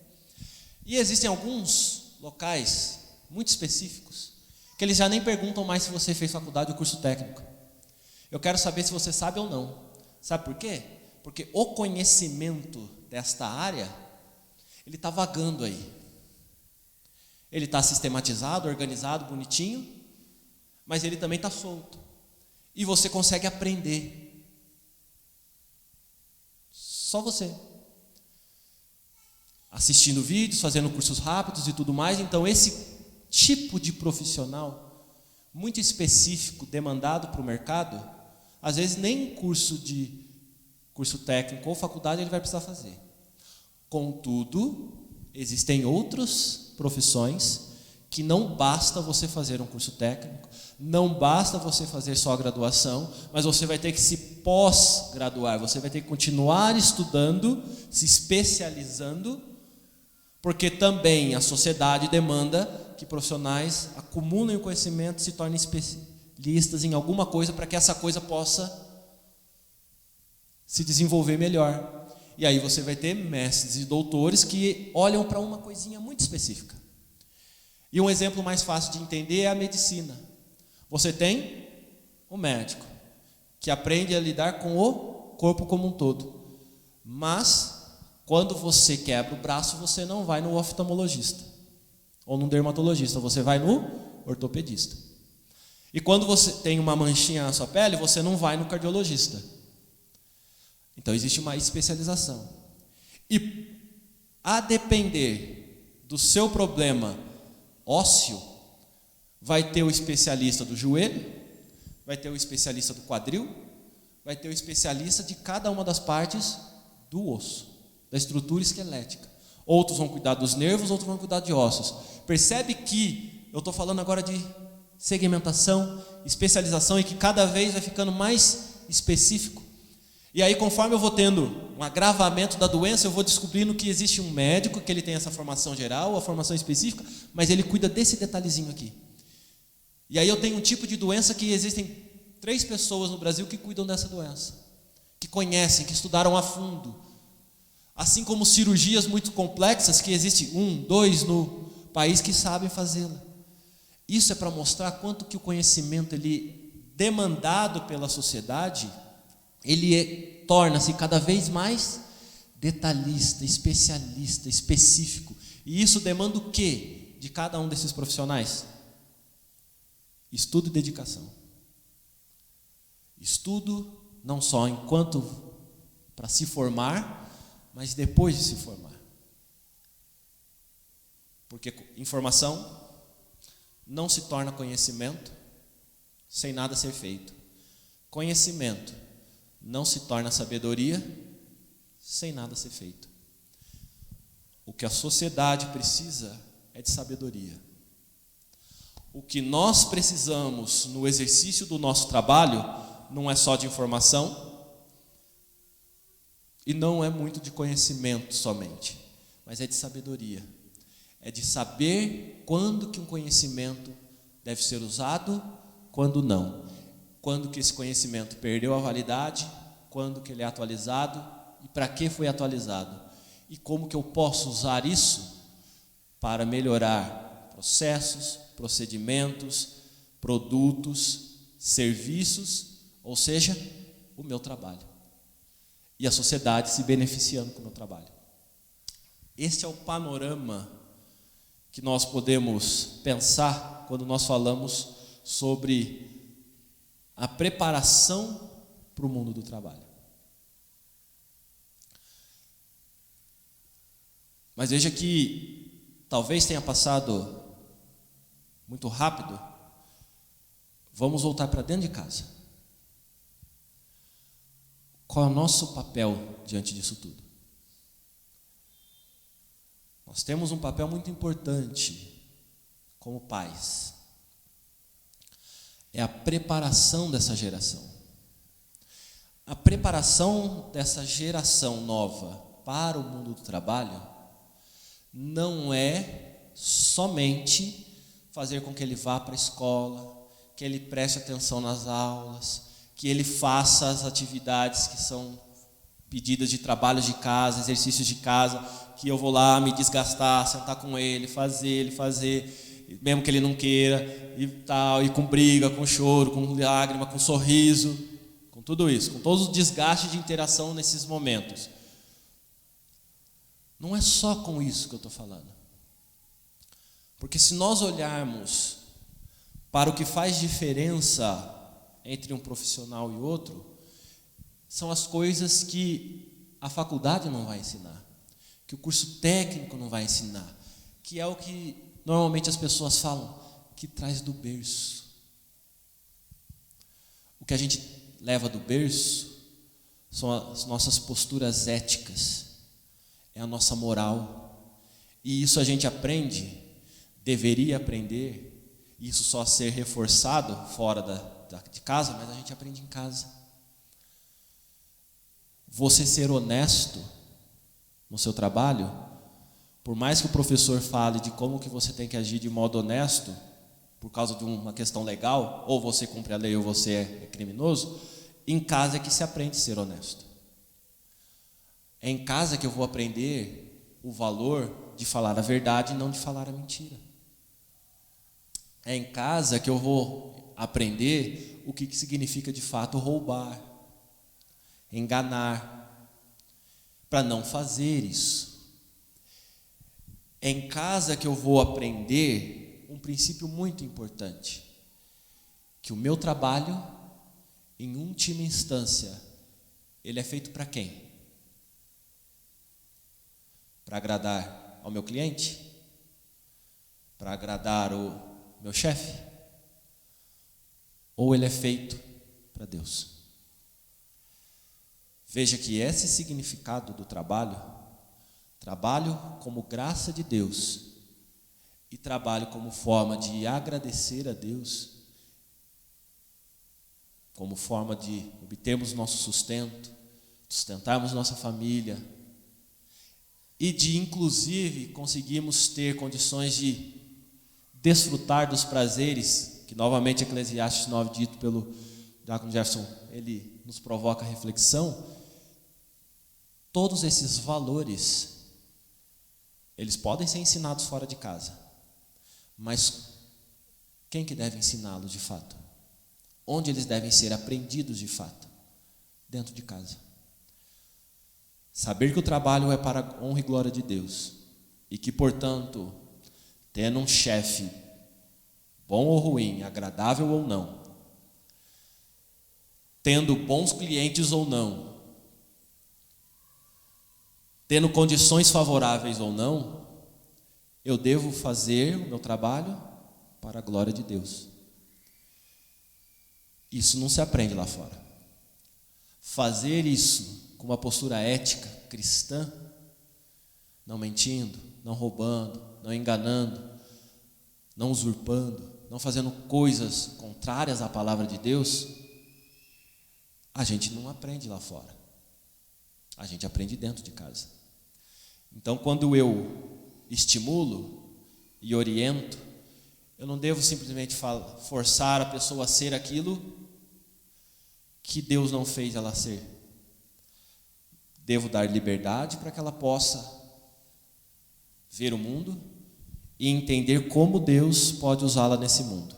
E existem alguns locais muito específicos que eles já nem perguntam mais se você fez faculdade ou curso técnico. Eu quero saber se você sabe ou não. Sabe por quê? Porque o conhecimento desta área, ele está vagando aí. Ele está sistematizado, organizado, bonitinho, mas ele também está solto. E você consegue aprender. Só você. Assistindo vídeos, fazendo cursos rápidos e tudo mais. Então esse tipo de profissional, muito específico, demandado para o mercado, às vezes nem curso técnico ou faculdade ele vai precisar fazer. Contudo, existem outras profissões que não basta você fazer um curso técnico, não basta você fazer só graduação, mas você vai ter que se pós-graduar, você vai ter que continuar estudando, se especializando, porque também a sociedade demanda que profissionais acumulem o conhecimento, se tornem especialistas em alguma coisa para que essa coisa possa se desenvolver melhor. E aí você vai ter mestres e doutores que olham para uma coisinha muito específica. E um exemplo mais fácil de entender é a medicina. Você tem o médico, que aprende a lidar com o corpo como um todo. Mas, quando você quebra o braço, você não vai no oftalmologista ou no dermatologista, você vai no ortopedista. E quando você tem uma manchinha na sua pele, você não vai no cardiologista. Então existe uma especialização. E a depender do seu problema ósseo, vai ter o especialista do joelho, vai ter o especialista do quadril, vai ter o especialista de cada uma das partes do osso, da estrutura esquelética. Outros vão cuidar dos nervos, outros vão cuidar de ossos. Percebe que eu estou falando agora de segmentação, especialização, e que cada vez vai ficando mais específico. E aí, conforme eu vou tendo um agravamento da doença, eu vou descobrindo que existe um médico, que ele tem essa formação geral, a formação específica, mas ele cuida desse detalhezinho aqui. E aí eu tenho um tipo de doença que existem 3 pessoas no Brasil que cuidam dessa doença, que conhecem, que estudaram a fundo. Assim como cirurgias muito complexas, que existe 1, 2 no país que sabem fazê-la. Isso é para mostrar quanto que o conhecimento ele demandado pela sociedade, ele torna-se cada vez mais detalhista, especialista, específico. E isso demanda o quê de cada um desses profissionais? Estudo e dedicação. Estudo não só enquanto para se formar, mas depois de se formar. Porque informação não se torna conhecimento sem nada ser feito. Conhecimento não se torna sabedoria sem nada ser feito. O que a sociedade precisa é de sabedoria. O que nós precisamos no exercício do nosso trabalho não é só de informação e não é muito de conhecimento somente. mas é de sabedoria. É de saber quando que um conhecimento deve ser usado, quando não. Quando que esse conhecimento perdeu a validade, quando que ele é atualizado e para que foi atualizado. E como que eu posso usar isso para melhorar processos, procedimentos, produtos, serviços, ou seja, o meu trabalho. E a sociedade se beneficiando com o meu trabalho. Este é o panorama que nós podemos pensar quando nós falamos sobre a preparação para o mundo do trabalho. Mas veja que talvez tenha passado muito rápido. Vamos voltar para dentro de casa. Qual é o nosso papel diante disso tudo? Nós temos um papel muito importante como pais. É a preparação dessa geração. A preparação dessa geração nova para o mundo do trabalho não é somente fazer com que ele vá para a escola, que ele preste atenção nas aulas, que ele faça as atividades que são pedidas de trabalhos de casa, exercícios de casa, que eu vou lá me desgastar, sentar com ele, fazer, mesmo que ele não queira, e tal, e com briga, com choro, com lágrima, com sorriso, com tudo isso, com todo o desgaste de interação nesses momentos. Não é só com isso que eu estou falando. Porque se nós olharmos para o que faz diferença entre um profissional e outro, são as coisas que a faculdade não vai ensinar, que o curso técnico não vai ensinar, que é o que normalmente as pessoas falam, que traz do berço. O que a gente leva do berço são as nossas posturas éticas, é a nossa moral. E isso a gente aprende, deveria aprender, isso só ser reforçado fora de casa, mas a gente aprende em casa. Você ser honesto no seu trabalho, por mais que o professor fale de como que você tem que agir de modo honesto, por causa de uma questão legal, ou você cumpre a lei ou você é criminoso, em casa é que se aprende a ser honesto. É em casa que eu vou aprender o valor de falar a verdade e não de falar a mentira. É em casa que eu vou aprender o que significa de fato roubar, enganar, para não fazer isso. É em casa que eu vou aprender um princípio muito importante, que o meu trabalho, em última instância, ele é feito para quem? Para agradar ao meu cliente? Para agradar o meu chefe? Ou ele é feito para Deus? Veja que esse significado do trabalho como graça de Deus e trabalho como forma de agradecer a Deus, como forma de obtermos nosso sustento, sustentarmos nossa família e de inclusive conseguirmos ter condições de desfrutar dos prazeres que novamente Eclesiastes 9, dito pelo Diácono Jefferson, ele nos provoca a reflexão. Todos esses valores, eles podem ser ensinados fora de casa, mas quem que deve ensiná-los de fato? Onde eles devem ser aprendidos de fato? Dentro de casa. Saber que o trabalho é para a honra e glória de Deus e que, portanto, tendo um chefe bom ou ruim, agradável ou não, tendo bons clientes ou não, tendo condições favoráveis ou não, eu devo fazer o meu trabalho para a glória de Deus. Isso não se aprende lá fora. Fazer isso com uma postura ética, cristã, não mentindo, não roubando, não enganando, não usurpando, não fazendo coisas contrárias à palavra de Deus, a gente não aprende lá fora. A gente aprende dentro de casa. Então, quando eu estimulo e oriento, eu não devo simplesmente forçar a pessoa a ser aquilo que Deus não fez ela ser. Devo dar liberdade para que ela possa ver o mundo e entender como Deus pode usá-la nesse mundo,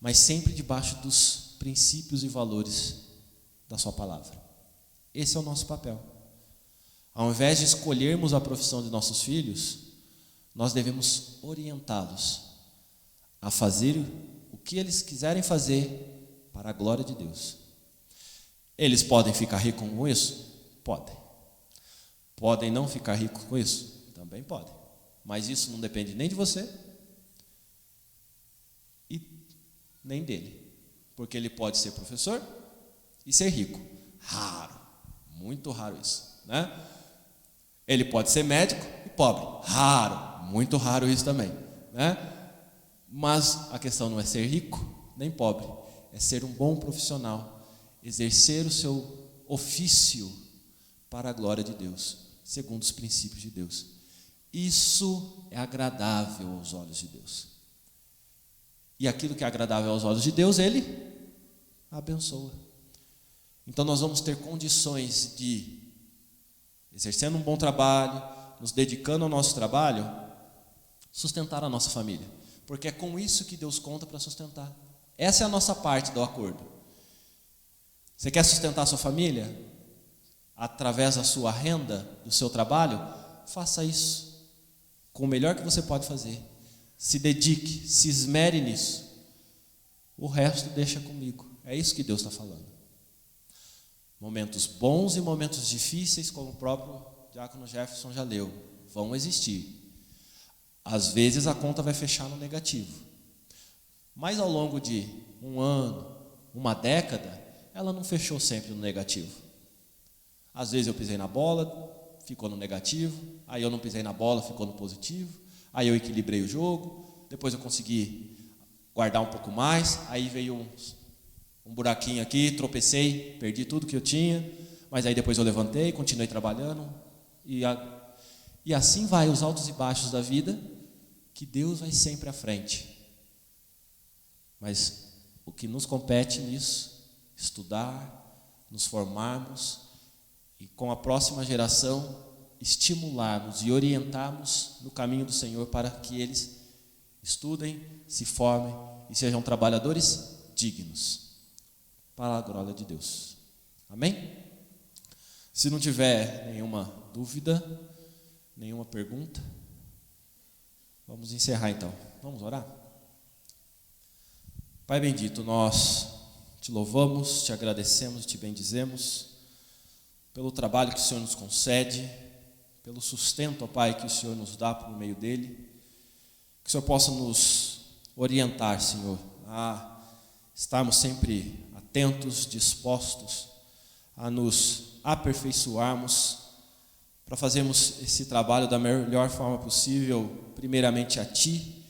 mas sempre debaixo dos princípios e valores da sua palavra. Esse é o nosso papel. Ao invés de escolhermos a profissão de nossos filhos, nós devemos orientá-los a fazer o que eles quiserem fazer para a glória de Deus. Eles podem ficar ricos com isso? Podem. Podem não ficar ricos com isso? Também podem. Mas isso não depende nem de você e nem dele. Porque ele pode ser professor e ser rico. Raro. Muito raro isso, né? Ele pode ser médico e pobre. Raro. Muito raro isso também, né? Mas a questão não é ser rico nem pobre. É ser um bom profissional. Exercer o seu ofício para a glória de Deus, segundo os princípios de Deus. Isso é agradável aos olhos de Deus. E aquilo que é agradável aos olhos de Deus, Ele abençoa. Então nós vamos ter condições de, exercendo um bom trabalho, nos dedicando ao nosso trabalho, sustentar a nossa família. Porque é com isso que Deus conta para sustentar. Essa é a nossa parte do acordo. Você quer sustentar a sua família? Através da sua renda, do seu trabalho? Faça isso com o melhor que você pode fazer. Se dedique, se esmere nisso. O resto deixa comigo. É isso que Deus está falando. Momentos bons e momentos difíceis, como o próprio diácono Jefferson já leu, vão existir. Às vezes a conta vai fechar no negativo. Mas ao longo de um ano, uma década, ela não fechou sempre no negativo. Às vezes eu pisei na bola, ficou no negativo, aí eu não pisei na bola, ficou no positivo, aí eu equilibrei o jogo, depois eu consegui guardar um pouco mais, aí veio um buraquinho aqui, tropecei, perdi tudo que eu tinha, mas aí depois eu levantei, continuei trabalhando, e assim vai os altos e baixos da vida, que Deus vai sempre à frente. Mas o que nos compete nisso, estudar, nos formarmos, e com a próxima geração estimularmos e orientarmos no caminho do Senhor para que eles estudem, se formem e sejam trabalhadores dignos para a glória de Deus. Amém? Se não tiver nenhuma dúvida, nenhuma pergunta, vamos encerrar então. Vamos orar? Pai bendito, nós te louvamos, te agradecemos, te bendizemos pelo trabalho que o Senhor nos concede, pelo sustento, ó Pai, que o Senhor nos dá por meio dele. Que o Senhor possa nos orientar, Senhor, a estarmos sempre atentos, dispostos a nos aperfeiçoarmos para fazermos esse trabalho da melhor forma possível, primeiramente a Ti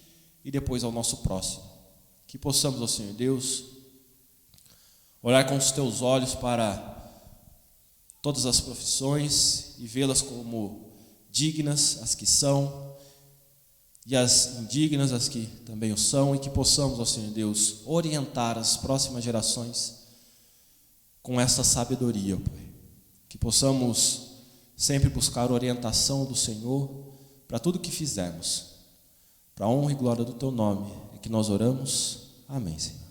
e depois ao nosso próximo. Que possamos, ó Senhor Deus, olhar com os Teus olhos para todas as profissões e vê-las como dignas, as que são, e as indignas, as que também o são, e que possamos, ó Senhor Deus, orientar as próximas gerações com essa sabedoria, Pai. Que possamos sempre buscar orientação do Senhor para tudo que fizermos. Para a honra e glória do Teu nome é que nós oramos. Amém, Senhor.